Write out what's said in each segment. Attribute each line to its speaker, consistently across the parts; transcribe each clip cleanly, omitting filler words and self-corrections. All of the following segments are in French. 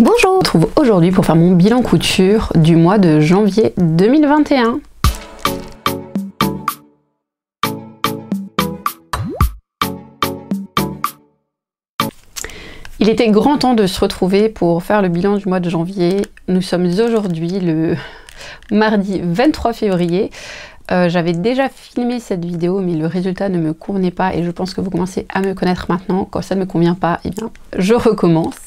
Speaker 1: Bonjour, on se retrouve aujourd'hui pour faire mon bilan couture du mois de janvier 2021. Il était grand temps de se retrouver pour faire le bilan du mois de janvier. Nous sommes aujourd'hui le mardi 23 février. J'avais déjà filmé cette vidéo mais le résultat ne me convenait pas et je pense que vous commencez à me connaître maintenant. Quand ça ne me convient pas, eh bien je recommence.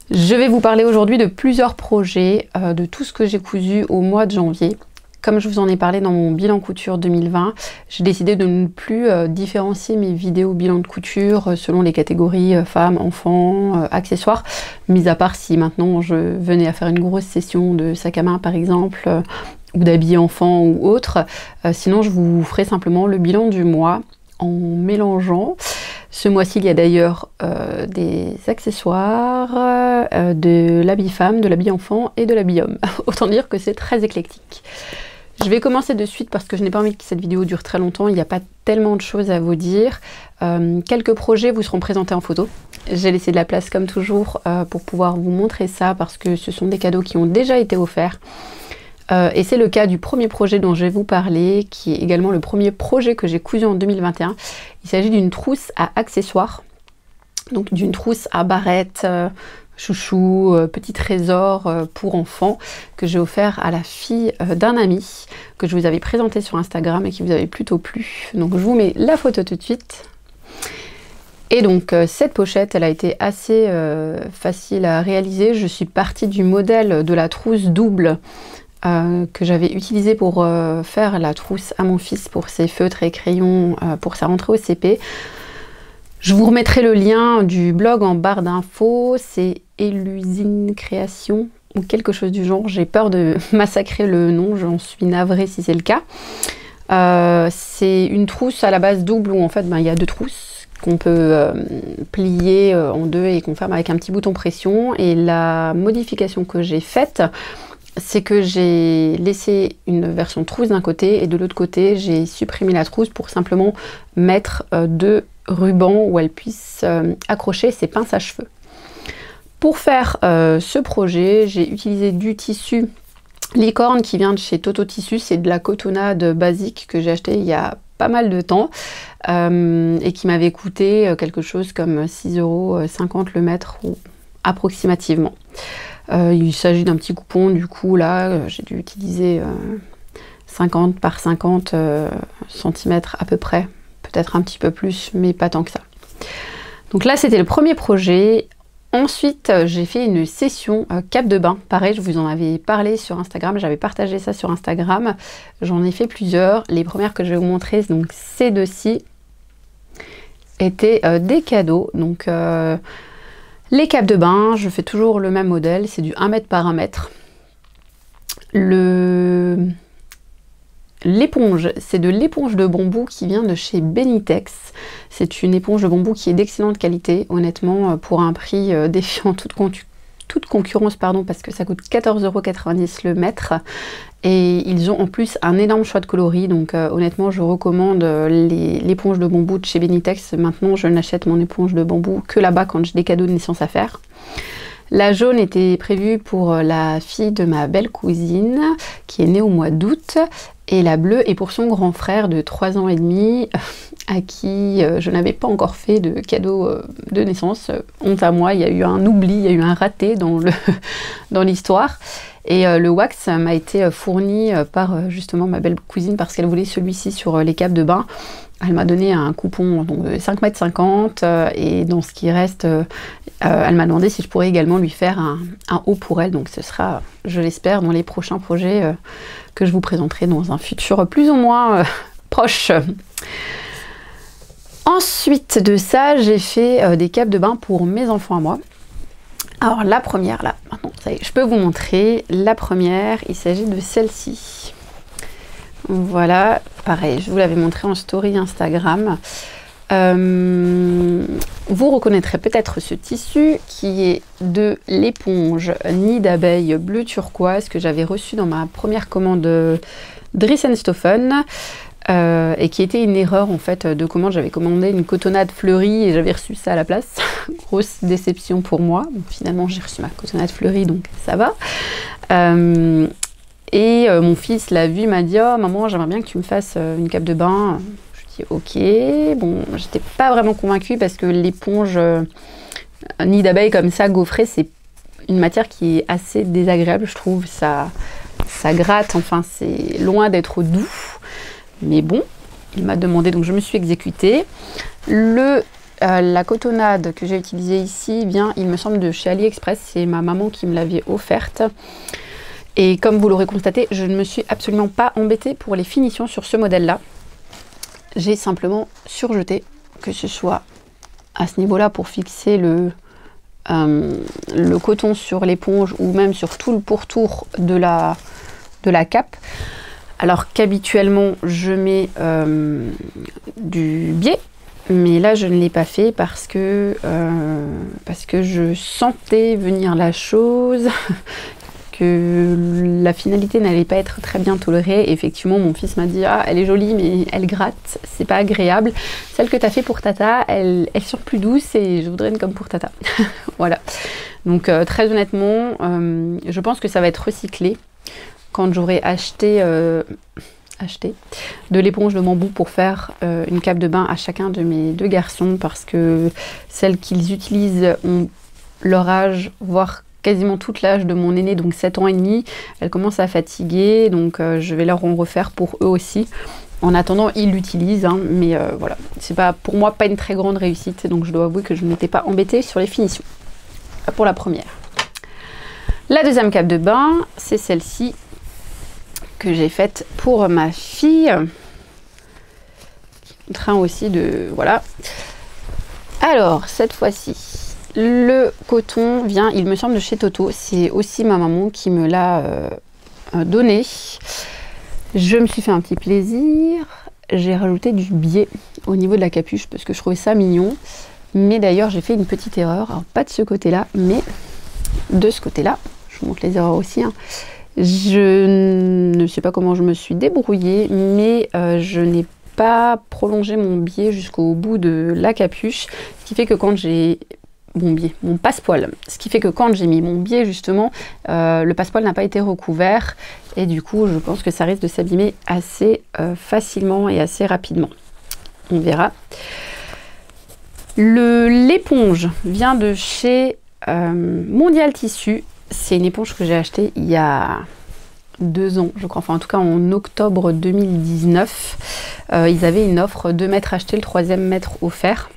Speaker 1: Je vais vous parler aujourd'hui de plusieurs projets, de tout ce que j'ai cousu au mois de janvier. Comme je vous en ai parlé dans mon bilan couture 2020, j'ai décidé de ne plus différencier mes vidéos bilan de couture selon les catégories femmes, enfants, accessoires, mis à part si maintenant je venais à faire une grosse session de sac à main par exemple, ou d'habits enfants ou autre. Sinon je vous ferai simplement le bilan du mois en mélangeant. Ce mois-ci, il y a d'ailleurs des accessoires, de l'habit femme, de l'habit enfant et de l'habit homme. Autant dire que c'est très éclectique. Je vais commencer de suite parce que je n'ai pas envie que cette vidéo dure très longtemps. Il n'y a pas tellement de choses à vous dire. Quelques projets vous seront présentés en photo. J'ai laissé de la place comme toujours pour pouvoir vous montrer ça parce que ce sont des cadeaux qui ont déjà été offerts. Et c'est le cas du premier projet dont je vais vous parler, qui est également le premier projet que j'ai cousu en 2021. Il s'agit d'une trousse à accessoires, donc d'une trousse à barrette, chouchou, petit trésor pour enfants, que j'ai offert à la fille d'un ami, que je vous avais présenté sur Instagram et qui vous avait plutôt plu. Donc je vous mets la photo tout de suite. Et donc cette pochette, elle a été assez facile à réaliser. Je suis partie du modèle de la trousse double que j'avais utilisé pour faire la trousse à mon fils pour ses feutres et crayons pour sa rentrée au CP. Je vous remettrai le lien du blog en barre d'infos, c'est Elusine Création ou quelque chose du genre. J'ai peur de massacrer le nom, j'en suis navrée si c'est le cas. C'est une trousse à la base double où en fait il y a deux trousses qu'on peut plier en deux et qu'on ferme avec un petit bouton pression. Et la modification que j'ai faite, c'est que j'ai laissé une version trousse d'un côté et de l'autre côté j'ai supprimé la trousse pour simplement mettre deux rubans où elle puisse accrocher ses pinces à cheveux. Pour faire ce projet, j'ai utilisé du tissu licorne qui vient de chez Toto Tissus. C'est de la cotonnade basique que j'ai acheté il y a pas mal de temps et qui m'avait coûté quelque chose comme 6,50 € le mètre ou approximativement. Il s'agit d'un petit coupon, du coup là j'ai dû utiliser 50 par 50 cm à peu près, peut-être un petit peu plus mais pas tant que ça. Donc là c'était le premier projet. Ensuite j'ai fait une session cape de bain, pareil je vous en avais parlé sur Instagram, j'avais partagé ça sur Instagram, j'en ai fait plusieurs. Les premières que je vais vous montrer, donc ces deux-ci, étaient des cadeaux. Donc les capes de bain, je fais toujours le même modèle, c'est du 1 mètre par 1 mètre. L'éponge, c'est de l'éponge de bambou qui vient de chez Benitex. C'est une éponge de bambou qui est d'excellente qualité, honnêtement, pour un prix défiant toute concurrence, pardon, parce que ça coûte 14,90 € le mètre. Et ils ont en plus un énorme choix de coloris, donc honnêtement je recommande l'éponge de bambou de chez Benitex. Maintenant je n'achète mon éponge de bambou que là-bas quand j'ai des cadeaux de naissance à faire. La jaune était prévue pour la fille de ma belle cousine qui est née au mois d'août, et la bleue est pour son grand frère de 3 ans et demi à qui je n'avais pas encore fait de cadeau de naissance. Honte à moi, il y a eu un oubli, il y a eu un raté dans l'histoire. Et le wax m'a été fourni par justement ma belle cousine parce qu'elle voulait celui-ci sur les capes de bain. Elle m'a donné un coupon donc, de 5,50 m et dans ce qui reste, elle m'a demandé si je pourrais également lui faire un haut pour elle. Donc ce sera, je l'espère, dans les prochains projets que je vous présenterai dans un futur plus ou moins proche. Ensuite de ça, j'ai fait des capes de bain pour mes enfants à moi. Alors la première, là, maintenant, ça y est, je peux vous montrer. La première, il s'agit de celle-ci. Voilà, pareil, je vous l'avais montré en story Instagram. Vous reconnaîtrez peut-être ce tissu qui est de l'éponge nid d'abeille bleu turquoise que j'avais reçu dans ma première commande Dries & Stoffen. et qui était une erreur en fait de commande. J'avais commandé une cotonnade fleurie et j'avais reçu ça à la place. Grosse déception pour moi. Bon, finalement j'ai reçu ma cotonnade fleurie donc ça va. Mon fils l'a vu, il m'a dit oh maman j'aimerais bien que tu me fasses une cape de bain. Je dis ok. Bon j'étais pas vraiment convaincue parce que l'éponge nid d'abeille comme ça gaufrée c'est une matière qui est assez désagréable je trouve. Ça gratte, enfin c'est loin d'être doux. Mais bon, il m'a demandé, donc je me suis exécutée. La cotonnade que j'ai utilisée ici vient, il me semble, de chez AliExpress. C'est ma maman qui me l'avait offerte. Et comme vous l'aurez constaté, je ne me suis absolument pas embêtée pour les finitions sur ce modèle-là. J'ai simplement surjeté, que ce soit à ce niveau-là pour fixer le coton sur l'éponge ou même sur tout le pourtour de la cape. Alors qu'habituellement je mets du biais, mais là je ne l'ai pas fait parce que je sentais venir la chose, que la finalité n'allait pas être très bien tolérée. Et effectivement mon fils m'a dit ah elle est jolie mais elle gratte, c'est pas agréable. Celle que tu as fait pour Tata, elle sort plus douce et je voudrais une comme pour Tata. Voilà. Donc très honnêtement, je pense que ça va être recyclé quand j'aurai acheté de l'éponge de bambou pour faire une cape de bain à chacun de mes deux garçons, parce que celles qu'ils utilisent ont leur âge, voire quasiment toute l'âge de mon aîné, donc 7 ans et demi. Elles commencent à fatiguer, donc je vais leur en refaire pour eux aussi. En attendant, ils l'utilisent, hein, mais voilà, c'est pas pour moi pas une très grande réussite, donc je dois avouer que je n'étais pas embêtée sur les finitions. Pour la première. La deuxième cape de bain, c'est celle-ci que j'ai faite pour ma fille. Train aussi de... Voilà. Alors, cette fois-ci, le coton vient, il me semble, de chez Toto. C'est aussi ma maman qui me l'a donné. Je me suis fait un petit plaisir. J'ai rajouté du biais au niveau de la capuche parce que je trouvais ça mignon. Mais d'ailleurs, j'ai fait une petite erreur. Alors, pas de ce côté-là, mais de ce côté-là. Je vous montre les erreurs aussi, hein. Je ne sais pas comment je me suis débrouillée, mais je n'ai pas prolongé mon biais jusqu'au bout de la capuche, ce qui fait que quand j'ai mon passepoil, ce qui fait que quand j'ai mis mon biais justement, le passepoil n'a pas été recouvert et du coup je pense que ça risque de s'abîmer assez facilement et assez rapidement. On verra. L'éponge vient de chez Mondial Tissu. C'est une éponge que j'ai achetée il y a 2 ans, je crois, enfin en tout cas en octobre 2019. Ils avaient une offre 2 mètres achetés, le 3e mètre offert.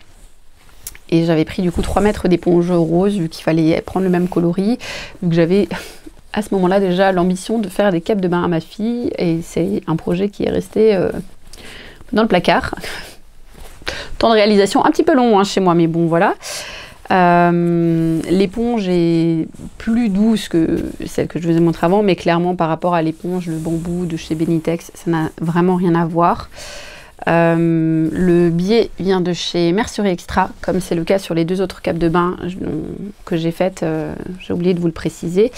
Speaker 1: Et j'avais pris du coup 3 mètres d'éponge rose, vu qu'il fallait prendre le même coloris. Vu que j'avais à ce moment-là déjà l'ambition de faire des capes de bain à ma fille. Et c'est un projet qui est resté dans le placard. Temps de réalisation un petit peu long hein, chez moi, mais bon voilà. L'éponge est plus douce que celle que je vous ai montrée avant, mais clairement par rapport à l'éponge, le bambou de chez Benitex, ça n'a vraiment rien à voir. Le biais vient de chez Mercerie Extra, comme c'est le cas sur les 2 autres capes de bain que j'ai faites, j'ai oublié de vous le préciser.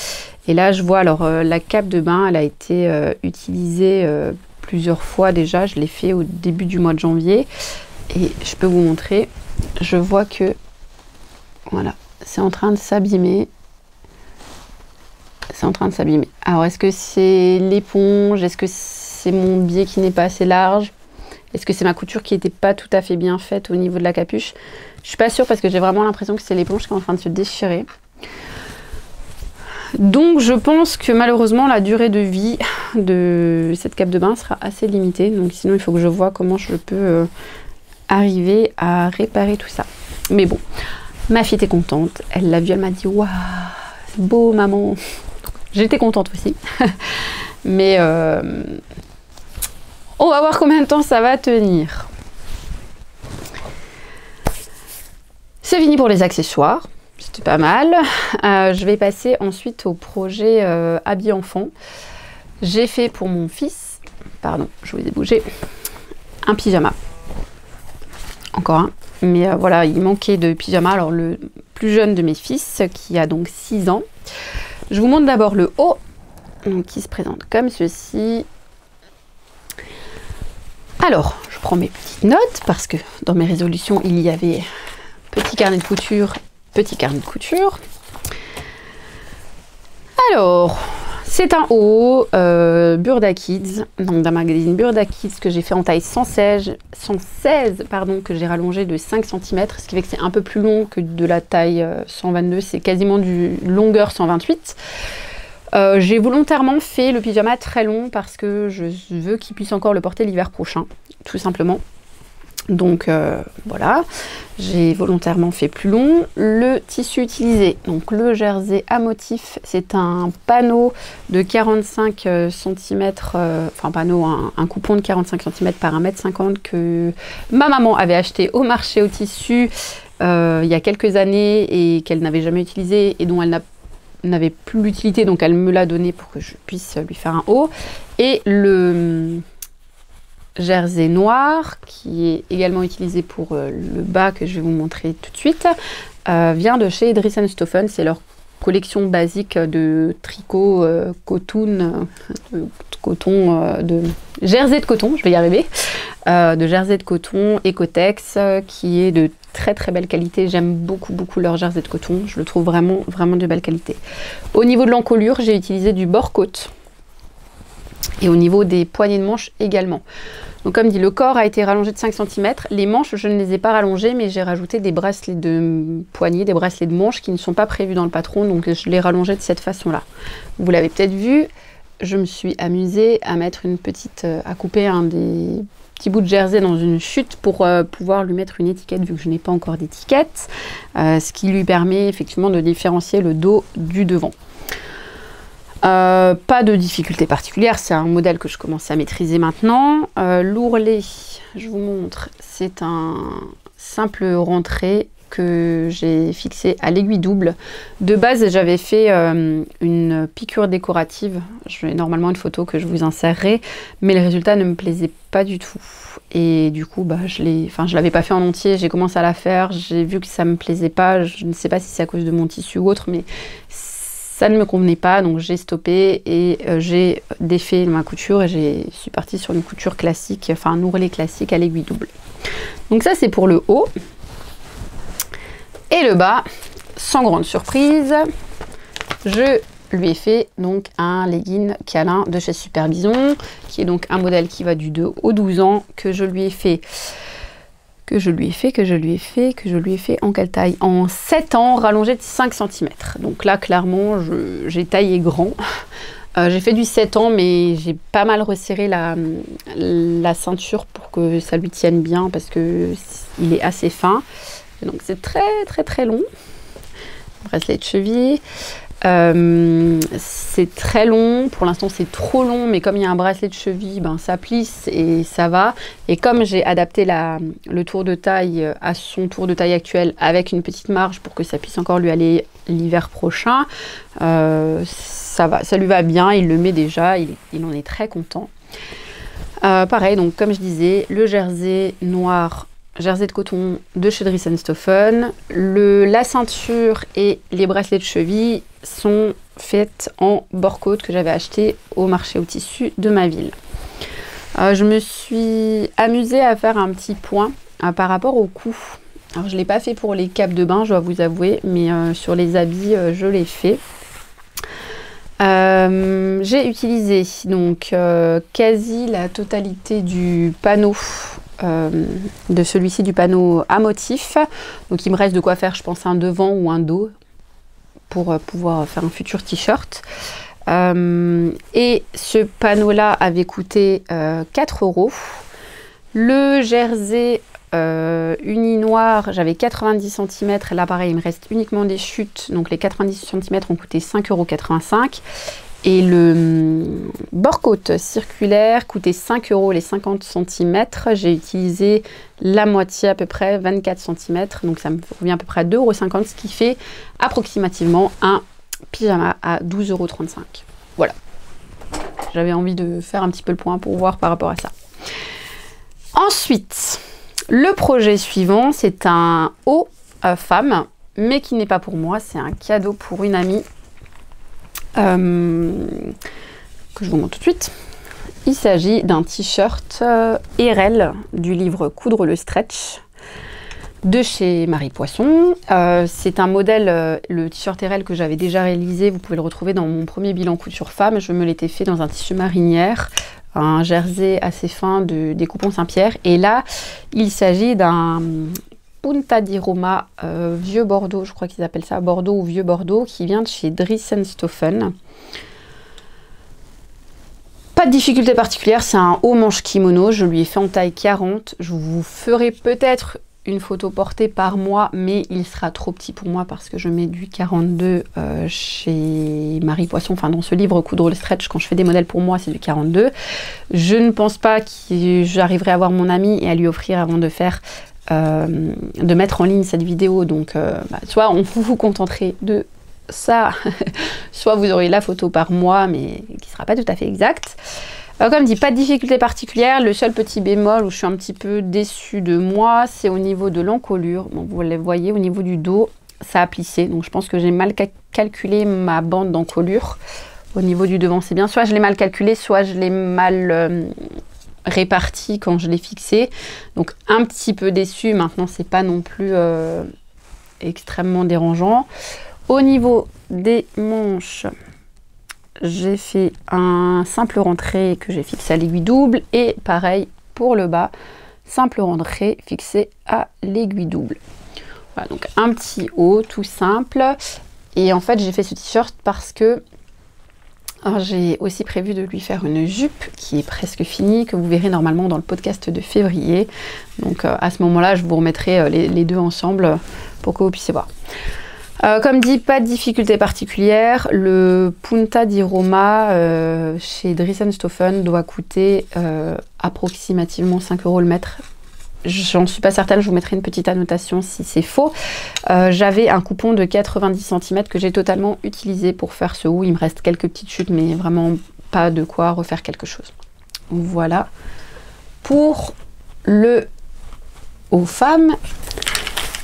Speaker 1: Et là je vois, alors la cape de bain, elle a été utilisée plusieurs fois déjà, je l'ai fait au début du mois de janvier. Et je peux vous montrer, je vois que voilà, c'est en train de s'abîmer. C'est en train de s'abîmer. Alors, est-ce que c'est l'éponge? Est-ce que c'est mon biais qui n'est pas assez large? Est-ce que c'est ma couture qui n'était pas tout à fait bien faite au niveau de la capuche? Je suis pas sûre parce que j'ai vraiment l'impression que c'est l'éponge qui est en train de se déchirer. Donc, je pense que malheureusement, la durée de vie de cette cape de bain sera assez limitée. Donc, sinon, il faut que je vois comment je peux arriver à réparer tout ça. Mais bon. Ma fille était contente, elle l'a vu, elle m'a dit waouh, c'est beau maman. J'étais contente aussi. Mais on va voir combien de temps ça va tenir. C'est fini pour les accessoires, c'était pas mal. Je vais passer ensuite au projet habits enfant. J'ai fait pour mon fils, pardon, je vous ai bougé, un pyjama. Encore un. Mais voilà, il manquait de pyjama. Alors le plus jeune de mes fils, qui a donc 6 ans. Je vous montre d'abord le haut, donc, qui se présente comme ceci. Alors, je prends mes petites notes parce que dans mes résolutions, il y avait petit carnet de couture, petit carnet de couture. Alors, c'est un haut Burda Kids, donc d'un magazine Burda Kids que j'ai fait en taille 116 pardon, que j'ai rallongé de 5 cm, ce qui fait que c'est un peu plus long que de la taille 122, c'est quasiment du longueur 128. J'ai volontairement fait le pyjama très long parce que je veux qu'il puisse encore le porter l'hiver prochain, tout simplement. Donc voilà, j'ai volontairement fait plus long. Le tissu utilisé, donc le jersey à motif, c'est un panneau de 45 cm, enfin panneau, un coupon de 45 cm par 1,50 m que ma maman avait acheté au marché au tissu il y a quelques années et qu'elle n'avait jamais utilisé et dont elle n'avait plus l'utilité, donc elle me l'a donné pour que je puisse lui faire un haut. Et le jersey noir, qui est également utilisé pour le bas que je vais vous montrer tout de suite, vient de chez Dries & Stoffen. C'est leur collection basique de tricot, coton, de jersey de coton, je vais y arriver, de jersey de coton Ecotex, qui est de très très belle qualité. J'aime beaucoup leur jersey de coton, je le trouve vraiment de belle qualité. Au niveau de l'encolure, j'ai utilisé du bord-côte. Et au niveau des poignées de manches également. Donc comme dit, le corps a été rallongé de 5 cm. Les manches, je ne les ai pas rallongées, mais j'ai rajouté des bracelets de poignets, des bracelets de manches qui ne sont pas prévus dans le patron. Donc je les rallongeais de cette façon-là. Vous l'avez peut-être vu, je me suis amusée à mettre à couper un des petits bouts de jersey dans une chute pour pouvoir lui mettre une étiquette, vu que je n'ai pas encore d'étiquette. Ce qui lui permet effectivement de différencier le dos du devant. Pas de difficulté particulière, c'est un modèle que je commence à maîtriser maintenant. L'ourlet, je vous montre, c'est un simple rentrée que j'ai fixé à l'aiguille double. De base, j'avais fait une piqûre décorative. J'ai normalement une photo que je vous insérerai, mais le résultat ne me plaisait pas du tout. Et du coup, je l'avais pas fait en entier, j'ai commencé à la faire, j'ai vu que ça me plaisait pas. Je ne sais pas si c'est à cause de mon tissu ou autre, mais ça ne me convenait pas, donc j'ai stoppé et j'ai défait ma couture et je suis partie sur une couture classique, enfin un ourlet classique à l'aiguille double. Donc ça c'est pour le haut. Et le bas, sans grande surprise, je lui ai fait donc un legging câlin de chez Super Bison, qui est donc un modèle qui va du 2 au 12 ans, que je lui ai fait en quelle taille? En 7 ans, rallongé de 5 cm. Donc là, clairement, j'ai taillé grand. J'ai fait du 7 ans, mais j'ai pas mal resserré la ceinture pour que ça lui tienne bien, parce que il est assez fin. Et donc c'est très long. Bracelet de cheville. C'est très long, pour l'instant c'est trop long, mais comme il y a un bracelet de cheville, ben, ça plisse et ça va. Et comme j'ai adapté le tour de taille à son tour de taille actuel avec une petite marge pour que ça puisse encore lui aller l'hiver prochain, ça va, ça lui va bien, il le met déjà, il en est très content. Pareil, donc comme je disais, le jersey noir, jersey de coton de chez Dries & Stoffen. La ceinture et les bracelets de cheville sont faites en bord-côte que j'avais acheté au marché au tissu de ma ville. Je me suis amusée à faire un petit point par rapport au cou. Alors je ne l'ai pas fait pour les capes de bain, je dois vous avouer, mais sur les habits, je l'ai fait. J'ai utilisé donc quasi la totalité du panneau, de celui-ci, du panneau à motif. Donc il me reste de quoi faire, je pense, un devant ou un dos pour pouvoir faire un futur t-shirt. Et ce panneau-là avait coûté 4 €. Le jersey uni noir, j'avais 90 cm. Là, pareil, il me reste uniquement des chutes. Donc les 90 cm ont coûté 5,85 €. Et le bord-côte circulaire coûtait 5 € les 50 cm. J'ai utilisé la moitié à peu près, 24 cm. Donc ça me revient à peu près à 2,50 €, ce qui fait approximativement un pyjama à 12,35 €. Voilà. J'avais envie de faire un petit peu le point pour voir par rapport à ça. Ensuite, le projet suivant, c'est un haut femme, mais qui n'est pas pour moi. C'est un cadeau pour une amie. Que je vous montre tout de suite. Il s'agit d'un t-shirt RL du livre Coudre le stretch de chez Marie Poisson. C'est un modèle, le t-shirt RL que j'avais déjà réalisé, vous pouvez le retrouver dans mon premier bilan couture femme. Je me l'étais fait dans un tissu marinière, un jersey assez fin des Coupons Saint-Pierre. Et là, il s'agit d'un Punta di Roma vieux Bordeaux, je crois qu'ils appellent ça Bordeaux ou vieux Bordeaux, qui vient de chez Dries&Stoffen. Pas de difficulté particulière, c'est un haut manche kimono, je lui ai fait en taille 40. Je vous ferai peut-être une photo portée par moi, mais il sera trop petit pour moi parce que je mets du 42 chez Marie Poisson, enfin dans ce livre Coudre le stretch, quand je fais des modèles pour moi, c'est du 42. Je ne pense pas que j'arriverai à voir mon ami et à lui offrir avant de faire, de mettre en ligne cette vidéo, donc soit vous vous contenterez de ça, soit vous aurez la photo par moi, mais qui sera pas tout à fait exacte. Comme dit, pas de difficulté particulière. Le seul petit bémol où je suis un petit peu déçue de moi, c'est au niveau de l'encolure. Bon, vous le voyez, au niveau du dos, ça a plissé. Donc je pense que j'ai mal calculé ma bande d'encolure. Au niveau du devant, c'est bien. Soit je l'ai mal calculé, soit je l'ai mal réparti quand je l'ai fixé. Donc un petit peu déçue. Maintenant, c'est pas non plus extrêmement dérangeant. Au niveau des manches, j'ai fait un simple rentrée que j'ai fixé à l'aiguille double et pareil pour le bas, simple rentrée fixé à l'aiguille double. Voilà, donc un petit haut tout simple. Et en fait, j'ai fait ce t-shirt parce que j'ai aussi prévu de lui faire une jupe qui est presque finie, que vous verrez normalement dans le podcast de février. Donc à ce moment-là, je vous remettrai les deux ensemble pour que vous puissiez voir. Comme dit, pas de difficulté particulière. Le Punta di Roma chez Dries&Stoffen doit coûter approximativement 5 € le mètre. J'en suis pas certaine, je vous mettrai une petite annotation si c'est faux. J'avais un coupon de 90 cm que j'ai totalement utilisé pour faire ce haut. Il me reste quelques petites chutes, mais vraiment pas de quoi refaire quelque chose. Voilà pour le haut femme.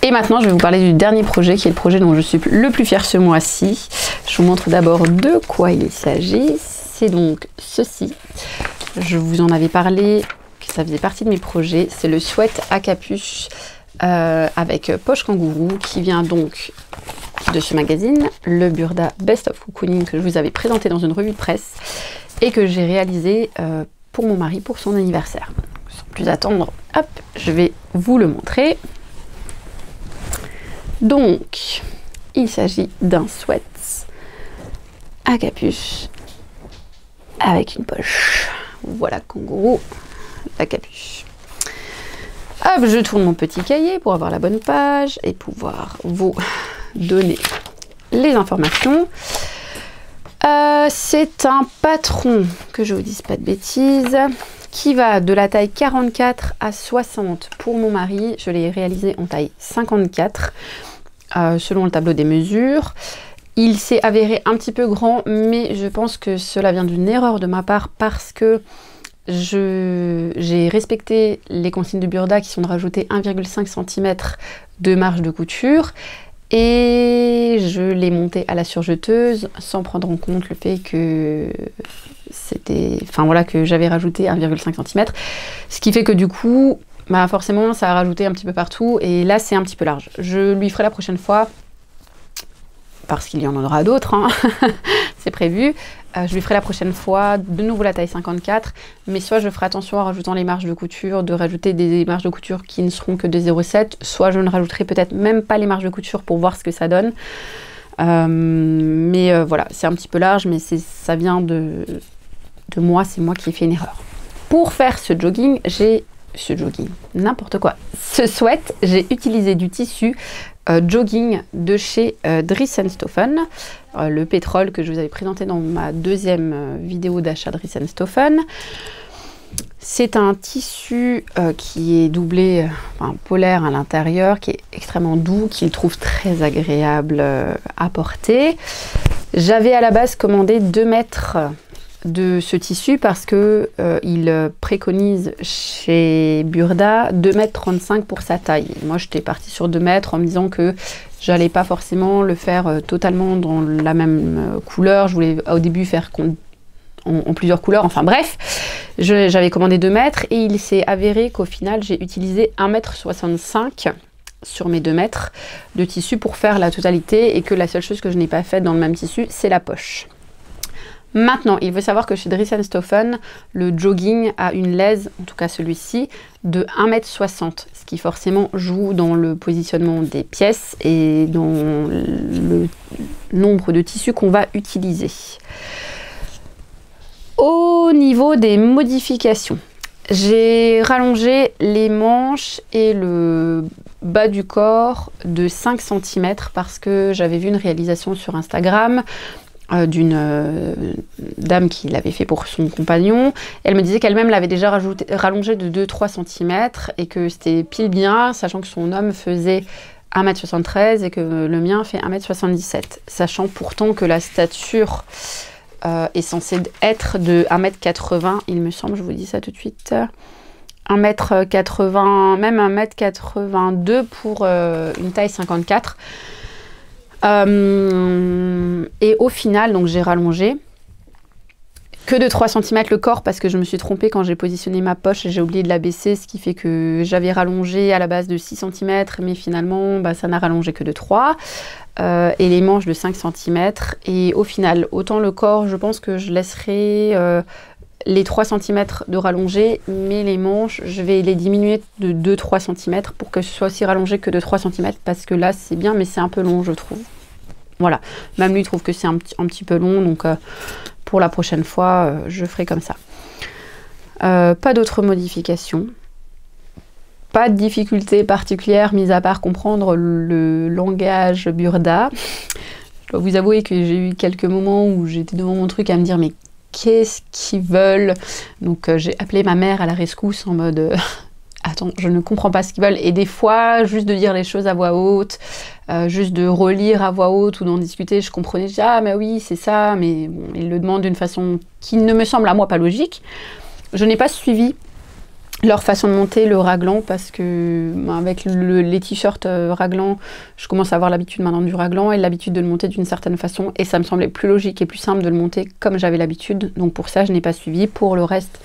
Speaker 1: Et maintenant, je vais vous parler du dernier projet, qui est le projet dont je suis le plus fière ce mois-ci. Je vous montre d'abord de quoi il s'agit. C'est donc ceci. Je vous en avais parlé, que ça faisait partie de mes projets. C'est le sweat à capuche avec poche kangourou, qui vient donc de ce magazine, le Burda Best of Cocooning, que je vous avais présenté dans une revue de presse et que j'ai réalisé pour mon mari pour son anniversaire. Sans plus attendre, hop, je vais vous le montrer. Donc, il s'agit d'un sweat à capuche avec une poche. Voilà, kangourou, la capuche. Hop, je tourne mon petit cahier pour avoir la bonne page et pouvoir vous donner les informations. C'est un patron, que je vous dise pas de bêtises, qui va de la taille 44 à 60 pour mon mari. Je l'ai réalisé en taille 54 selon le tableau des mesures. Il s'est avéré un petit peu grand, mais je pense que cela vient d'une erreur de ma part parce que j'ai respecté les consignes de Burda qui sont de rajouter 1,5 cm de marge de couture et je l'ai monté à la surjeteuse sans prendre en compte le fait que c'était, enfin voilà, que j'avais rajouté 1,5 cm, ce qui fait que du coup, bah forcément ça a rajouté un petit peu partout et là c'est un petit peu large. Je lui ferai la prochaine fois, parce qu'il y en aura d'autres, hein. C'est prévu. Je lui ferai la prochaine fois de nouveau la taille 54, mais soit je ferai attention en rajoutant les marges de couture, de rajouter des marges de couture qui ne seront que de 0,7, soit je ne rajouterai peut-être même pas les marges de couture pour voir ce que ça donne. Voilà, c'est un petit peu large, mais ça vient de moi, c'est moi qui ai fait une erreur. Pour faire ce jogging, n'importe quoi. Ce sweat, j'ai utilisé du tissu jogging de chez Dries&Stoffen, le pétrole que je vous avais présenté dans ma deuxième vidéo d'achat Dries&Stoffen. C'est un tissu qui est doublé, enfin, polaire à l'intérieur, qui est extrêmement doux, qu'il trouve très agréable à porter. J'avais à la base commandé 2 mètres de ce tissu parce que il préconise chez Burda 2,35 m pour sa taille. Moi j'étais partie sur 2 mètres en me disant que j'allais pas forcément le faire totalement dans la même couleur. Je voulais au début faire en plusieurs couleurs, enfin bref, J'avais commandé 2 mètres et il s'est avéré qu'au final j'ai utilisé 1,65 m sur mes 2 mètres de tissu pour faire la totalité et que la seule chose que je n'ai pas faite dans le même tissu, c'est la poche. Maintenant, il faut savoir que chez Dries & Stoffen, le jogging a une lèse, en tout cas celui-ci, de 1,60 m, ce qui forcément joue dans le positionnement des pièces et dans le nombre de tissus qu'on va utiliser. Au niveau des modifications, j'ai rallongé les manches et le bas du corps de 5 cm parce que j'avais vu une réalisation sur Instagram d'une dame qui l'avait fait pour son compagnon. Elle me disait qu'elle-même l'avait déjà rallongé de 2-3 cm et que c'était pile bien, sachant que son homme faisait 1,73 m et que le mien fait 1,77 m, sachant pourtant que la stature est censée être de 1,80 m, il me semble, je vous dis ça tout de suite. 1,80 m, même 1,82 m pour une taille 54. Et au final, donc j'ai rallongé que de 3 cm le corps parce que je me suis trompée quand j'ai positionné ma poche et j'ai oublié de la baisser, ce qui fait que j'avais rallongé à la base de 6 cm, mais finalement ça n'a rallongé que de 3 et les manches de 5 cm. Et au final, autant le corps, je pense que je laisserai les 3 cm de rallongé, mais les manches, je vais les diminuer de 2-3 cm pour que ce soit aussi rallongé que de 3 cm parce que là, c'est bien, mais c'est un peu long, je trouve. Voilà, même lui trouve que c'est un petit peu long, donc pour la prochaine fois, je ferai comme ça. Pas d'autres modifications. Pas de difficulté particulière, mis à part comprendre le langage Burda. Je dois vous avouer que j'ai eu quelques moments où j'étais devant mon truc à me dire mais qu'est-ce qu'ils veulent? Donc j'ai appelé ma mère à la rescousse en mode attends, je ne comprends pas ce qu'ils veulent. Et des fois, juste de dire les choses à voix haute, juste de relire à voix haute ou d'en discuter, je comprenais, je dis, ah mais oui, c'est ça, mais bon, ils le demandent d'une façon qui ne me semble à moi pas logique. Je n'ai pas suivi leur façon de monter le raglan parce que avec les t-shirts raglan, je commence à avoir l'habitude maintenant du raglan et l'habitude de le monter d'une certaine façon et ça me semblait plus logique et plus simple de le monter comme j'avais l'habitude. Donc pour ça, je n'ai pas suivi. Pour le reste,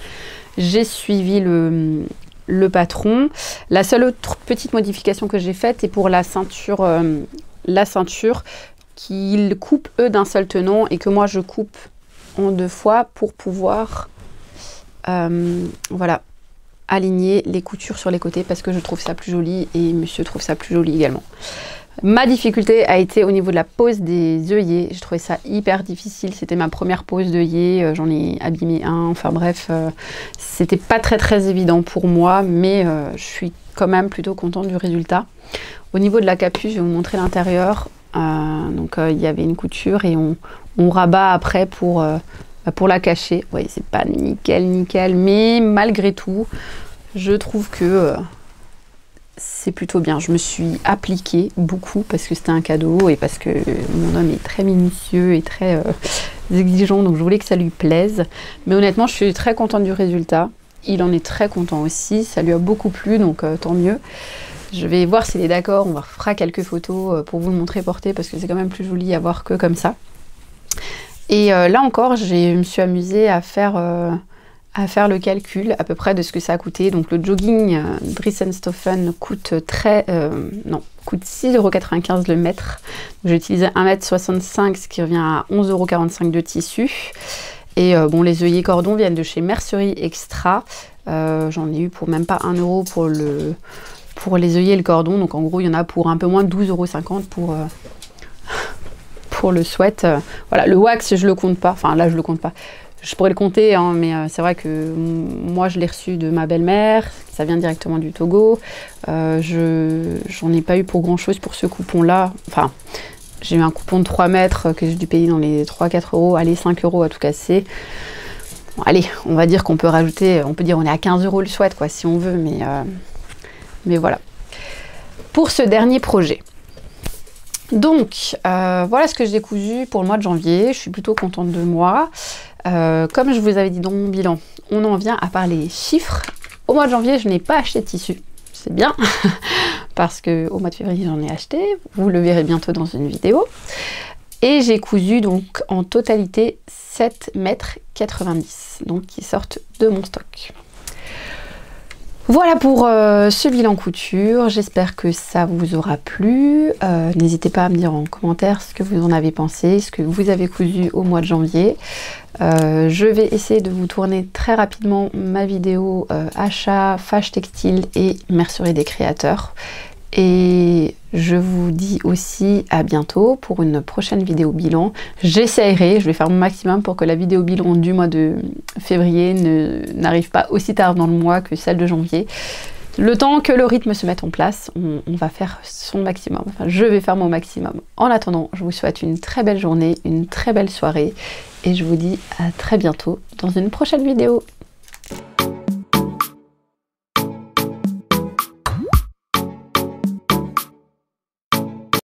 Speaker 1: j'ai suivi le patron. La seule autre petite modification que j'ai faite est pour la ceinture qu'ils coupent eux d'un seul tenant et que moi je coupe en 2 fois pour pouvoir voilà, aligner les coutures sur les côtés parce que je trouve ça plus joli et monsieur trouve ça plus joli également. Ma difficulté a été au niveau de la pose des œillets. Je trouvais ça hyper difficile. C'était ma première pose d'œillet. J'en ai abîmé un. Enfin bref, c'était pas très évident pour moi, mais je suis quand même plutôt contente du résultat. Au niveau de la capuche, je vais vous montrer l'intérieur. Donc il y avait une couture et on rabat après pour la cacher. Oui, c'est pas nickel, mais malgré tout, je trouve que c'est plutôt bien. Je me suis appliquée beaucoup parce que c'était un cadeau et parce que mon homme est très minutieux et très exigeant, donc je voulais que ça lui plaise. Mais honnêtement, je suis très contente du résultat. Il en est très content aussi. Ça lui a beaucoup plu, donc tant mieux. Je vais voir s'il est d'accord. On fera quelques photos pour vous le montrer porté parce que c'est quand même plus joli à voir que comme ça. Et là encore, je me suis amusée à faire le calcul à peu près de ce que ça a coûté. Donc le jogging Dries & Stoffen coûte coûte 6,95 € le mètre. J'ai utilisé 1,65 m, ce qui revient à 11,45 € de tissu. Et bon, les œillets cordons viennent de chez Mercerie Extra. J'en ai eu pour même pas 1 € pour les œillets et le cordon. Donc en gros, il y en a pour un peu moins de 12,50 € pour le sweat. Voilà, le wax, je le compte pas. Enfin là, je le compte pas. Je pourrais le compter, hein, mais c'est vrai que moi, je l'ai reçu de ma belle-mère. Ça vient directement du Togo. J'en ai pas eu pour grand-chose pour ce coupon-là. Enfin, j'ai eu un coupon de 3 mètres que j'ai dû payer dans les 3-4 €. Allez, 5 € à tout casser. Bon, allez, on va dire qu'on peut rajouter, on peut dire on est à 15 € le sweat, quoi, si on veut, mais voilà. Pour ce dernier projet. Donc, voilà ce que j'ai cousu pour le mois de janvier. Je suis plutôt contente de moi. Comme je vous avais dit dans mon bilan, on en vient à parler chiffres. Au mois de janvier, je n'ai pas acheté de tissu. C'est bien, parce qu'au mois de février, j'en ai acheté. Vous le verrez bientôt dans une vidéo. Et j'ai cousu donc en totalité 7,90 m, donc qui sortent de mon stock. Voilà pour ce bilan couture, j'espère que ça vous aura plu. N'hésitez pas à me dire en commentaire ce que vous en avez pensé, ce que vous avez cousu au mois de janvier. Je vais essayer de vous tourner très rapidement ma vidéo achat, fâche textile et mercerie des créateurs. Et je vous dis aussi à bientôt pour une prochaine vidéo bilan. J'essaierai, je vais faire mon maximum pour que la vidéo bilan du mois de février n'arrive pas aussi tard dans le mois que celle de janvier. Le temps que le rythme se mette en place, on va faire son maximum. Enfin, je vais faire mon maximum. En attendant, je vous souhaite une très belle journée, une très belle soirée. Et je vous dis à très bientôt dans une prochaine vidéo.